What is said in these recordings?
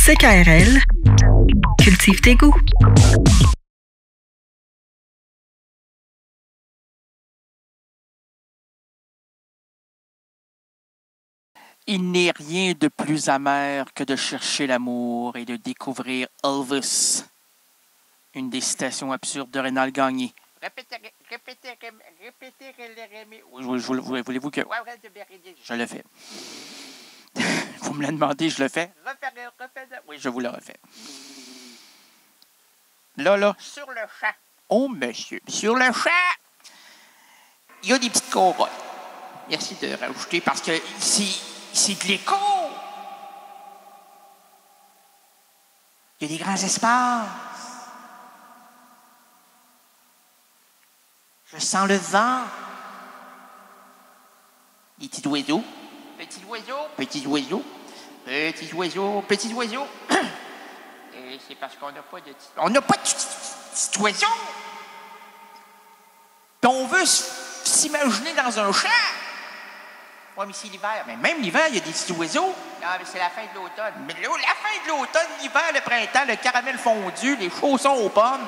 CKRL, cultive tes goûts. Il n'est rien de plus amer que de chercher l'amour et de découvrir Elvis. Une des citations absurdes de Rénal Gagné. Répétez, Rémi. Voulez-vous que... Je le fais. Vous me l'avez demandé, je le fais. Oui, je vous le refais. Là. Sur le champ. Oh, monsieur. Sur le champ, il y a des petites corottes. Merci de rajouter parce que c'est de l'écho. Il y a des grands espaces. Je sens le vent. Des petits oiseaux. Petits oiseaux. Petits oiseaux. Petits oiseaux. Petits oiseaux. Et c'est parce qu'on n'a pas de... On n'a pas de petits oiseaux. Puis on veut s'imaginer dans un champ. Oui, mais c'est l'hiver. Mais même l'hiver, il y a des petits oiseaux. Non, mais c'est la fin de l'automne. Mais la fin de l'automne, l'hiver, le printemps, le caramel fondu, les chaussons aux pommes.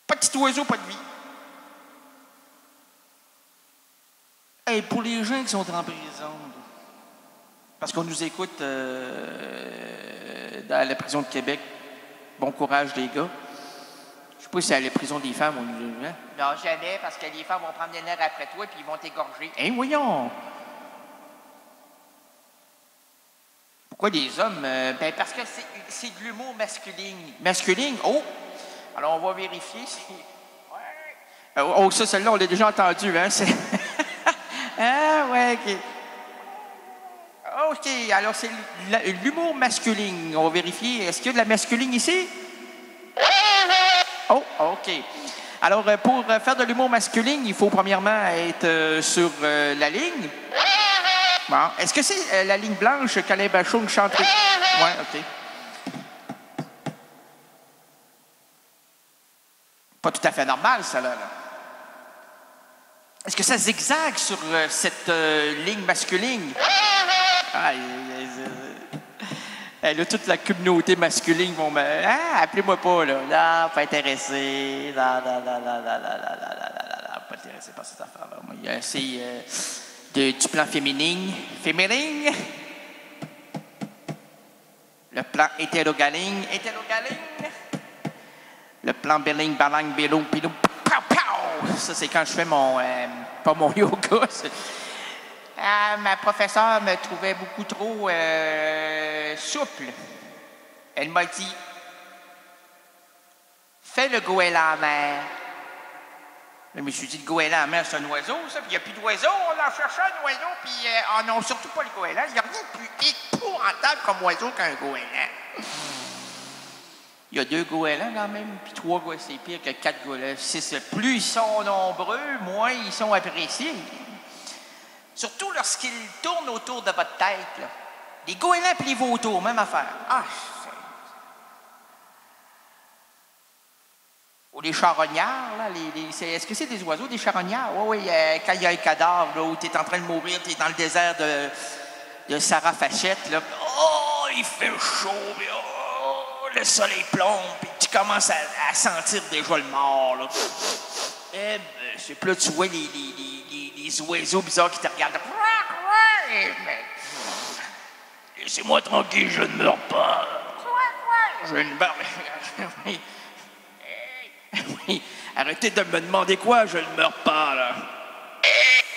Pas de petits oiseaux, pas de vie. Et pour les gens qui sont en prison, parce qu'on nous écoute dans la prison de Québec, bon courage les gars. Je sais pas si c'est à la prison des femmes. Hein? Non, jamais, parce que les femmes vont prendre des nerfs après toi et puis ils vont t'égorger. Hein, voyons! Pourquoi des hommes? Ben parce que c'est de l'humour masculin. Masculin? Oh! Alors, on va vérifier si... Ouais. Oh, ça, celle-là, on l'a déjà entendu, hein? Ah, ouais, OK. OK, alors c'est l'humour masculin. On va vérifier. Est-ce qu'il y a de la masculine ici? Oh, OK. Alors, pour faire de l'humour masculin, il faut premièrement être sur la ligne. Bon. Est-ce que c'est la ligne blanche qu'Alain Bachung chante? Oui, OK. Pas tout à fait normal, ça, là. Est-ce que ça zigzague sur cette ligne masculine? Ah, là, toute la communauté masculine vont me... Ah, appelez-moi pas, là. Non, pas intéressé. Non, pas intéressé par cette affaire-là. Moi, il y a assez du plan féminin. Féminin. Le plan hétérogaling. Le plan berling, balang, bélo, pilou, pow, pow. Ça, c'est quand je fais mon... pas mon yoga, ma professeure me trouvait beaucoup trop souple. Elle m'a dit, fais le goéland en mer. Je me suis dit, le goéland en mer, c'est un oiseau, ça. Puis il n'y a plus d'oiseaux. On en cherchait un oiseau, puis non, surtout pas le goéland. Il n'y a rien de plus épouvantable comme oiseau qu'un goéland. Il y a 2 goélands quand même, puis 3 goélands, c'est pire que 4 goélands. Plus ils sont nombreux, moins ils sont appréciés. Surtout lorsqu'ils tournent autour de votre tête. Là. Les goélands et les vautours, même affaire. Ah, ou les charognards, là. Est-ce que c'est des oiseaux, des charognards? Oui, quand il y a un cadavre, là, où tu es en train de mourir, tu es dans le désert de Sarah Fachette, là. Oh, il fait chaud, puis le soleil plombe, puis tu commences à sentir déjà le mort, là. Puis là, tu vois les oiseaux bizarres qui te regardent. Laissez-moi tranquille, je ne meurs pas. Je ne meurs pas. Oui, arrêtez de me demander quoi, je ne meurs pas, là.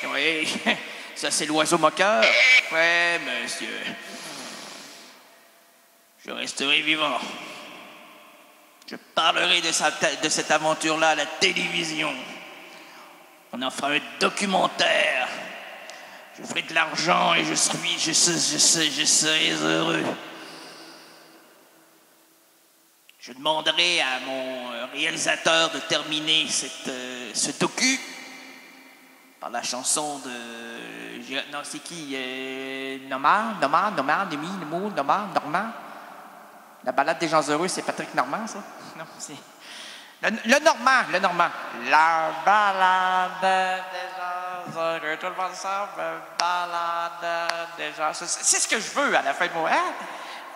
Oui, ça c'est l'oiseau moqueur. Oui, monsieur. Je resterai vivant. Je parlerai de cette aventure-là à la télévision. On en fera un documentaire. Je ferai de l'argent et je serai heureux. Je demanderai à mon réalisateur de terminer ce docu par la chanson de... Non, c'est qui? Normand? La balade des gens heureux, c'est Patrick Normand, ça? Non, c'est... Le Normand. La balade des gens que tout le monde semble balade des gens. C'est ce que je veux à la fin de mon... Hein?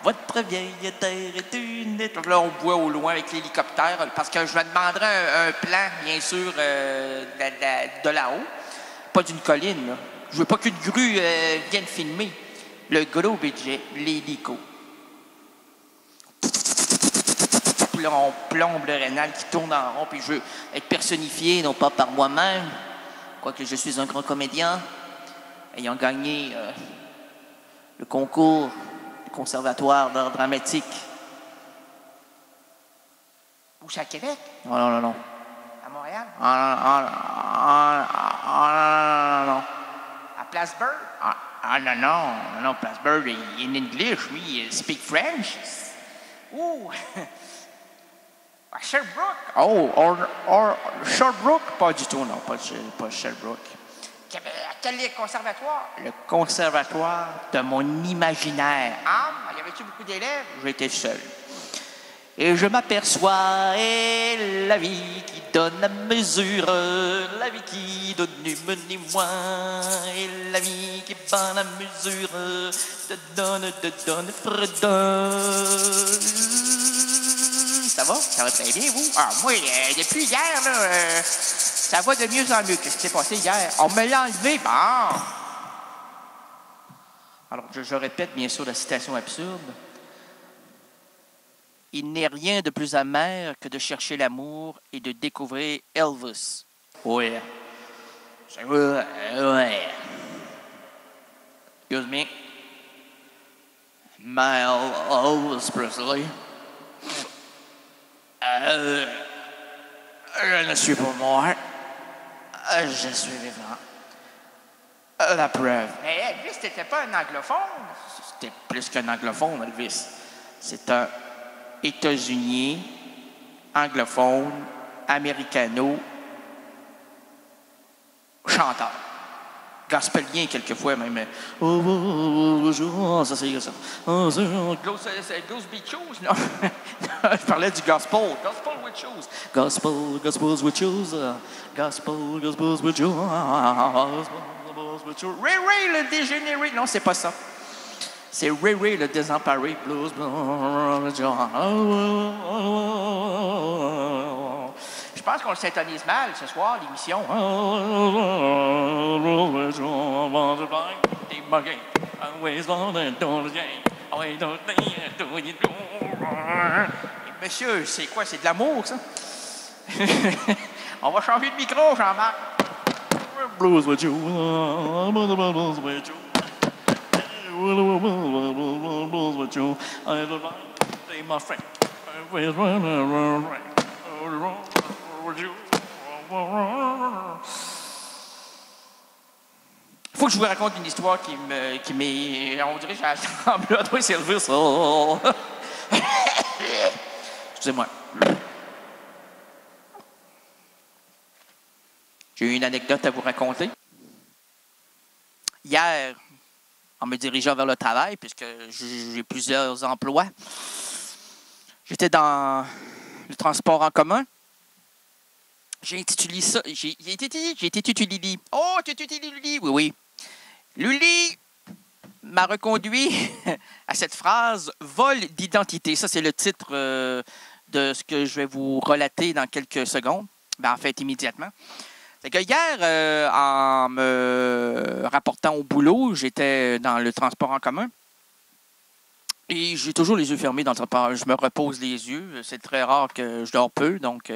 Votre vieille terre est une étoile. Là, on voit au loin avec l'hélicoptère, parce que je me demanderais un plan, bien sûr, de là-haut. Pas d'une colline, là. Je veux pas qu'une grue vienne filmer. Le gros budget, l'hélico. Puis là, on plombe le rénal qui tourne en rond, puis je veux être personnifié, non pas par moi-même, quoique je suis un grand comédien, ayant gagné le concours du Conservatoire d'art dramatique. Où c'est à Québec? Non. À Montréal? Non. À Place Bird? Non, Place Bird, in English, we speak French. Ouh! À Sherbrooke? Or Sherbrooke? Pas du tout, non, pas Sherbrooke. À quel conservatoire? Le conservatoire de mon imaginaire. Ah, y avait-tu beaucoup d'élèves? J'étais seul. Et je m'aperçois, et la vie qui donne la mesure, la vie qui donne ni moins, et la vie qui bat la mesure, te donne, fredonne. Ça va? Ça va très bien, vous? Ah, moi, depuis hier, là, ça va de mieux en mieux. Qu'est-ce qui s'est passé hier? On me l'a enlevé, bon. Alors, je répète, bien sûr, la citation absurde. Il n'est rien de plus amer que de chercher l'amour et de découvrir Elvis. Oui. C'est vrai. Ouais. Excuse me. My Elvis Presley. Je ne suis pas mort. Je suis vivant. La preuve. Mais Elvis, t'étais pas un anglophone? C'était plus qu'un anglophone, Elvis. C'est un États-Unis, anglophone, américano, chanteur. Gospelien, quelquefois, même. Ça, c'est ça. Goes be choose, non? Je parlais du gospel. Gospel with choose. Gospels with choose. Gospels with choose. Ray, le dégénéré. Non, c'est pas ça. C'est Ray, le désemparé. Blues. Je pense qu'on le syntonise mal ce soir, l'émission. Monsieur, c'est quoi? C'est de l'amour, ça? On va changer de micro, Jean-Marc. Blues with you. Blues with you. Blues with you. I don't like my friend. Il faut que je vous raconte une histoire qui m'est... On dirait que j'ai la tremblade. Oui, c'est Elvis. Excusez-moi. J'ai une anecdote à vous raconter. Hier, en me dirigeant vers le travail, puisque j'ai plusieurs emplois, j'étais dans le transport en commun. J'ai intitulé ça. J'ai été Luli. Oh, Luli. Oui. Luli m'a reconduit à cette phrase « vol d'identité ». Ça, c'est le titre de ce que je vais vous relater dans quelques secondes. Ben, en fait, immédiatement. C'est que hier, en me rapportant au boulot, j'étais dans le transport en commun. Et j'ai toujours les yeux fermés dans le transport. Je me repose les yeux. C'est très rare que je dors peu, donc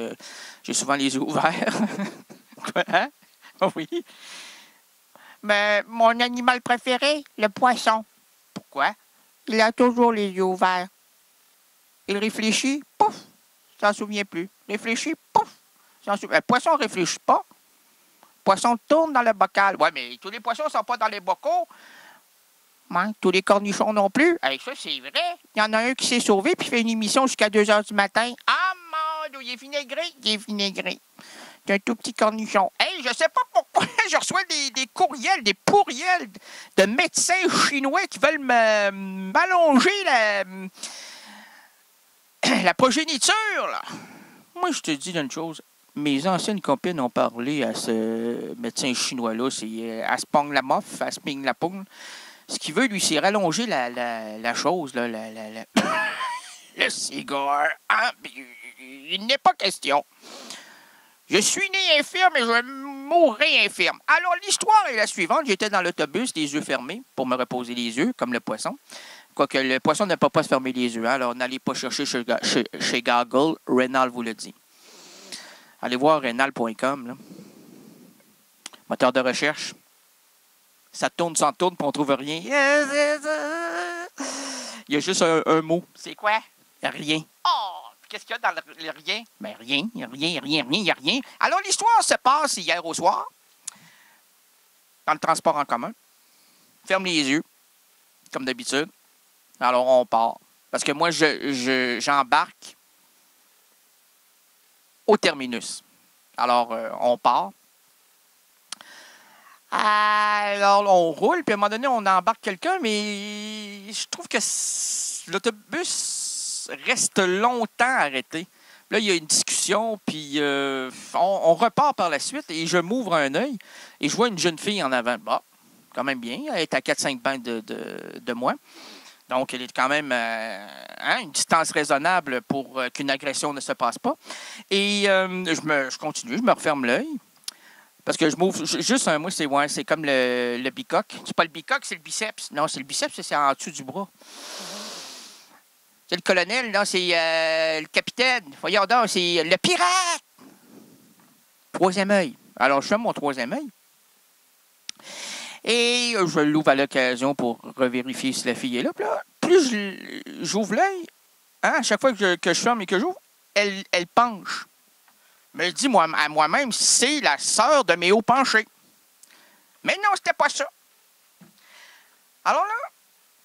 j'ai souvent les yeux ouverts. Quoi? Hein? Oh oui. Mais mon animal préféré, le poisson. Pourquoi? Il a toujours les yeux ouverts. Il réfléchit, pouf, il s'en souvient plus. Réfléchit, pouf, il s'en souvient. Le poisson ne réfléchit pas. Le poisson tourne dans le bocal. Oui, mais tous les poissons ne sont pas dans les bocaux. Hein? Tous les cornichons non plus. Avec ça, c'est vrai. Il y en a un qui s'est sauvé puis fait une émission jusqu'à 2 h du matin. Ah, mon Dieu, il est vinaigré. Il est vinaigré. C'est un tout petit cornichon. Hey, je sais pas pourquoi je reçois des courriels, des pourriels de médecins chinois qui veulent m'allonger la progéniture, là. Moi, je te dis une chose. mes anciennes copines ont parlé à ce médecin chinois-là. C'est Aspong la mof, Asping la pogne. Ce qu'il veut, lui, c'est rallonger la chose, là, le cigare. Hein? Il n'est pas question. Je suis né infirme et je mourrai infirme. Alors, l'histoire est la suivante. J'étais dans l'autobus, les yeux fermés, pour me reposer les yeux, comme le poisson. Quoique le poisson ne peut pas se fermer les yeux. Hein? Alors, n'allez pas chercher chez Google. Rénal vous le dit. Allez voir rénal.com. Là. Moteur de recherche. Ça tourne, puis on ne trouve rien. Il y a juste un mot. C'est quoi? Rien. Oh! Qu'est-ce qu'il y a dans le rien? Ben rien. Il n'y a rien. Alors, l'histoire se passe hier au soir, dans le transport en commun. Ferme les yeux, comme d'habitude. Alors, on part. Parce que moi, j'embarque au terminus. Alors, on part. Alors, on roule, puis à un moment donné, on embarque quelqu'un, mais je trouve que l'autobus reste longtemps arrêté. Là, il y a une discussion, puis on repart par la suite, et je m'ouvre un œil, et je vois une jeune fille en avant. Bah, quand même bien, elle est à 4-5 bancs de moi. Donc, elle est quand même une distance raisonnable pour qu'une agression ne se passe pas. Et je continue, je me referme l'œil. Parce que je m'ouvre juste un mot, c'est comme le bicoque. C'est pas le bicoque, c'est le biceps. Non, c'est le biceps, c'est en dessous du bras. C'est le colonel, non, c'est le capitaine. Voyons donc, c'est le pirate. Troisième œil. Alors, je fais mon troisième œil. Et je l'ouvre à l'occasion pour revérifier si la fille est là. Puis là, plus j'ouvre l'œil, hein, à chaque fois que je ferme et que j'ouvre, elle penche. Mais je dis à moi-même, c'est la sœur de Méo penché. Mais non, c'était pas ça. Alors là,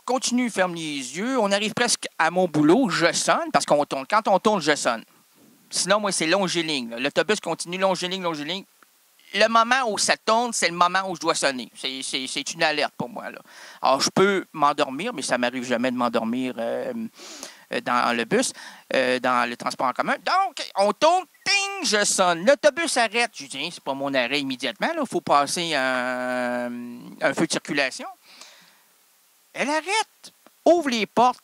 continue, ferme les yeux. On arrive presque à mon boulot. Je sonne, parce qu'on tourne. Quand on tourne, je sonne. Sinon, moi, c'est longiligne. L'autobus continue longiligne. Le moment où ça tourne, c'est le moment où je dois sonner. C'est une alerte pour moi. Là. Alors, je peux m'endormir, mais ça m'arrive jamais de m'endormir dans le bus, dans le transport en commun. Donc, on tourne, ting, je sonne. L'autobus arrête. Je dis, c'est pas mon arrêt immédiatement. Il faut passer un feu de circulation. Elle arrête, ouvre les portes.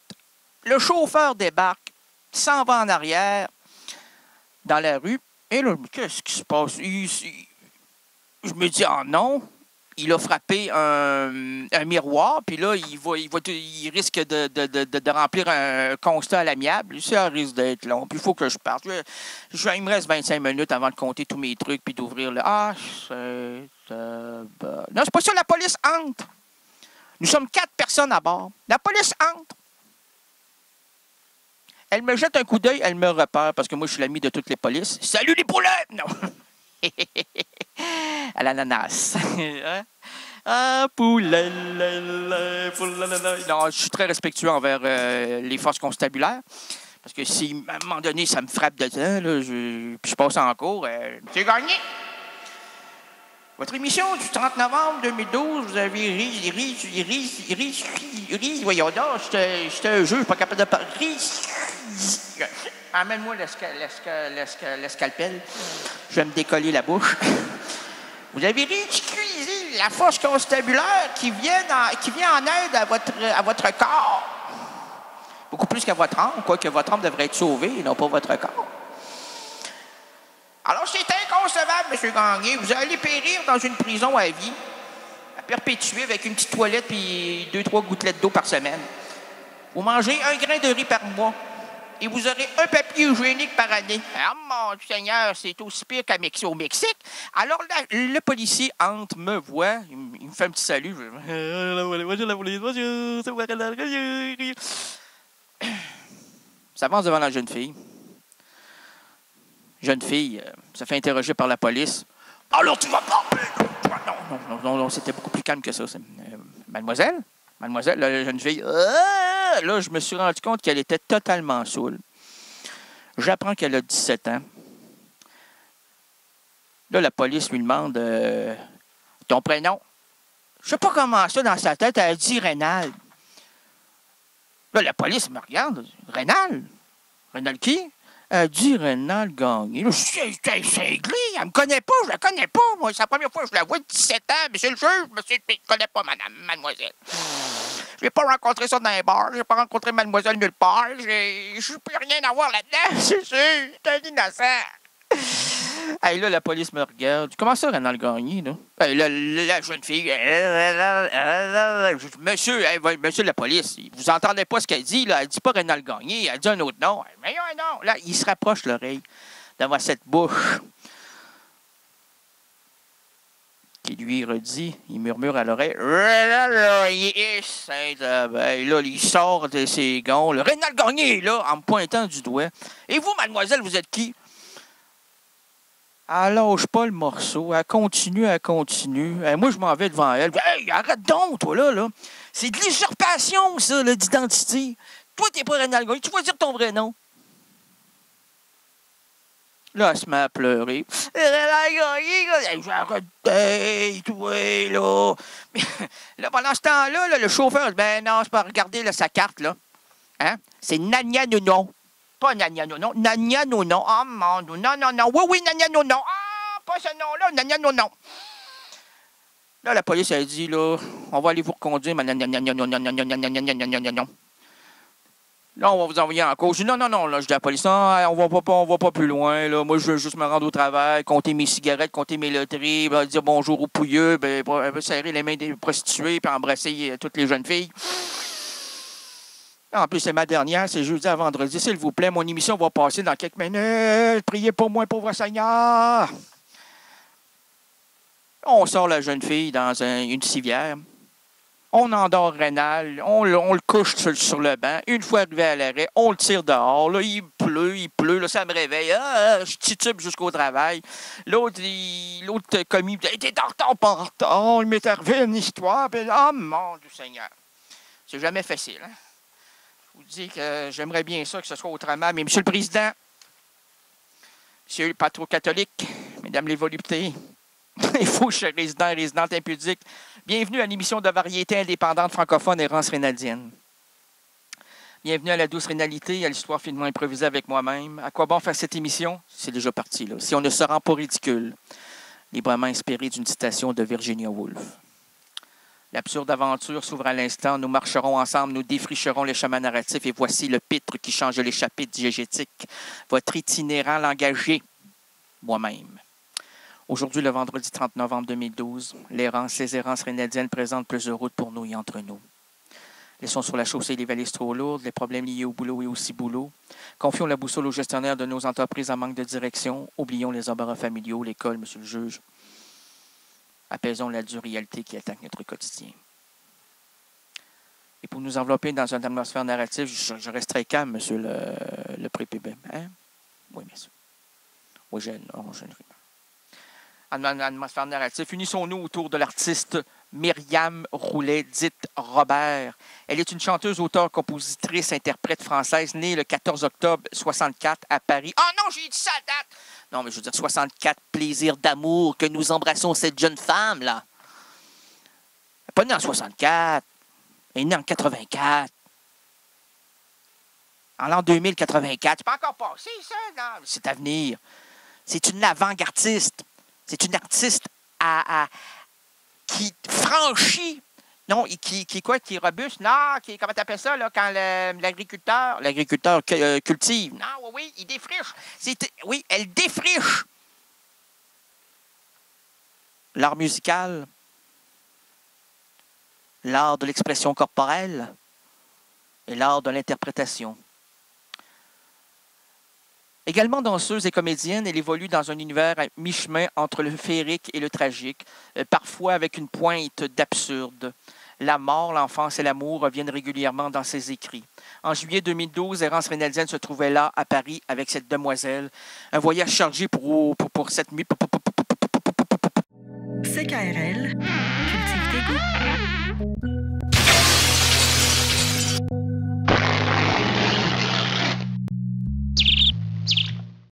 Le chauffeur débarque, s'en va en arrière, dans la rue. Et là, qu'est-ce qui se passe? Je me dis, ah non, il a frappé un miroir, puis là, il risque de remplir un constat à l'amiable. Ça risque d'être long, puis il faut que je parte. Il me reste 25 minutes avant de compter tous mes trucs, puis d'ouvrir le... Ah, c'est... Non, c'est pas ça, la police entre. Nous sommes 4 personnes à bord. La police entre. Elle me jette un coup d'œil, elle me repère, parce que moi, je suis l'ami de toutes les polices. Salut les poulets! Non. À l'ananas. Ah, poulet. Non, je suis très respectueux envers les forces constabulaires. Parce que si, à un moment donné, ça me frappe dedans, là, puis je passe en cours, c'est gagné. Votre émission du 30 novembre 2012, vous avez ri, voyons donc, j'étais un jeu, je suis pas capable de parler. Amène-moi l'escalpel. Je vais me décoller la bouche. Vous avez ridiculisé la force constabulaire qui vient en aide à votre corps. Beaucoup plus qu'à votre âme, quoique votre âme devrait être sauvée et non pas votre corps. Alors, c'est inconcevable, M. Gagné. Vous allez périr dans une prison à vie, à perpétuer avec une petite toilette et 2-3 gouttelettes d'eau par semaine. Vous mangez 1 grain de riz par mois. Et vous aurez un papier hygiénique par année. Ah, mon Seigneur, c'est aussi pire qu'au Mexique. Alors, le policier entre, me voit, il me fait un petit salut. S'avance devant la jeune fille. Jeune fille se fait interroger par la police. Alors, tu vas parler! Non, c'était beaucoup plus calme que ça. Mademoiselle, la jeune fille... Là, je me suis rendu compte qu'elle était totalement saoule. J'apprends qu'elle a 17 ans. Là, la police lui demande ton prénom. Je ne sais pas comment ça, dans sa tête, elle a dit Rénal. Là, la police me regarde. Rénal? Rénal qui? Elle dit Rénal Gagné. C'est cinglé, elle me connaît pas, je la connais pas, moi. C'est la première fois que je la vois, 17 ans. Monsieur le juge, monsieur, je ne connais pas mademoiselle. Je n'ai pas rencontré ça dans les bars, je n'ai pas rencontré mademoiselle nulle part. Je ne peux rien avoir là-dedans, c'est sûr. C'est un innocent. Hey, là, la police me regarde. Comment ça, Rénal Gagné, là? Hey, la jeune fille. Monsieur, monsieur la police, vous entendez pas ce qu'elle dit, là? Elle dit pas Rénal Gagné, elle dit un autre nom. Mais un nom. Là, il se rapproche l'oreille devant cette bouche qui lui redit, il murmure à l'oreille, Rénal Gagné, là, il sort de ses gonds. Le Rénal Gagné, là, en me pointant du doigt. Et vous, mademoiselle, vous êtes qui? Elle lâche pas le morceau. Elle continue, elle continue. Moi, je m'en vais devant elle. Hey, arrête donc, toi, là. C'est de l'usurpation, ça, d'identité. Toi, t'es pas Rénal Gagné. Tu vas dire ton vrai nom. Là, elle se met à pleurer. Rénal Gagné, j'arrête. Hey, toi, là. Là, pendant ce temps-là, le chauffeur, ben non, c'est pas regarder là, sa carte, là. Hein? C'est Nania Nounon. Pas Nania Nounon. Nania Nounon. Oh mon Dieu. Non. Oui, Nania Nounon. Ah, pas ce nom-là. Nania Nounon. Là, la police, elle dit, là, on va aller vous reconduire, mais non. Là, on va vous envoyer en cause. Je dis, non, là, je dis à la police, non, on va pas plus loin, là. Moi, je veux juste me rendre au travail, compter mes cigarettes, compter mes loteries, dire bonjour aux pouilleux, serrer les mains des prostituées, puis embrasser toutes les jeunes filles. En plus, c'est ma dernière, c'est jeudi à vendredi. S'il vous plaît, mon émission va passer dans quelques minutes. Priez pour moi, pauvre Seigneur. On sort la jeune fille dans une civière. On endort Rénal. On le couche sur le banc. Une fois arrivé à l'arrêt, on le tire dehors. Là, il pleut. Là, ça me réveille. Ah, je titube jusqu'au travail. L'autre commis, il était en retard, pas en retard. Il m'est arrivé une histoire. Puis, oh, mon Dieu Seigneur. C'est jamais facile, hein? Je vous dis que j'aimerais bien ça, que ce soit autrement. Mais, Monsieur le Président, Monsieur le patron catholique, Mesdames les voluptés, les faux chers résidents et résidentes impudiques, bienvenue à l'émission de variété indépendante francophone Errance rénalienne. Bienvenue à la douce rénalité, à l'histoire finement improvisée avec moi-même. À quoi bon faire cette émission? C'est déjà parti, là. Si on ne se rend pas ridicule, librement inspiré d'une citation de Virginia Woolf. L'absurde aventure s'ouvre à l'instant. Nous marcherons ensemble, nous défricherons les chemins narratifs et voici le pitre qui change les chapitres diégétiques. Votre itinérant langagier, moi-même. Aujourd'hui, le vendredi 30 novembre 2012, ces errances rénaliennes présentent plusieurs routes pour nous et entre nous. Laissons sur la chaussée les valises trop lourdes, les problèmes liés au boulot et au ciboulot. Confions la boussole aux gestionnaires de nos entreprises en manque de direction. Oublions les embarras familiaux, l'école, monsieur le juge. Apaisons la dure réalité qui attaque notre quotidien. Et pour nous envelopper dans une atmosphère narrative, je resterai calme, monsieur le prépébé. Hein? Oui, bien sûr. Oui, je ne ris pas. En atmosphère narrative, unissons-nous autour de l'artiste Myriam Roulet, dite Robert. Elle est une chanteuse, auteure, compositrice, interprète française, née le 14 octobre 64 à Paris. Oh non, j'ai dit ça à date! Non, mais je veux dire 64 plaisirs d'amour que nous embrassons cette jeune femme-là. Elle n'est pas née en 64. Elle est née en 84. En l'an 2084. C'est pas encore passé, ça? Non, c'est à venir. C'est une avant-gardiste. C'est une artiste qui franchit, non, qui est robuste, non, comment tu appelles ça, là, quand l'agriculteur cultive. Non, oui, il défriche. Oui, elle défriche. L'art musical, l'art de l'expression corporelle et l'art de l'interprétation. Également danseuse et comédienne, elle évolue dans un univers à mi-chemin entre le féerique et le tragique, parfois avec une pointe d'absurde. La mort, l'enfance et l'amour reviennent régulièrement dans ses écrits. En juillet 2012, Errance rénalienne se trouvait là, à Paris, avec cette demoiselle. Un voyage chargé pour cette nuit. CKRL, cultive tes goûts.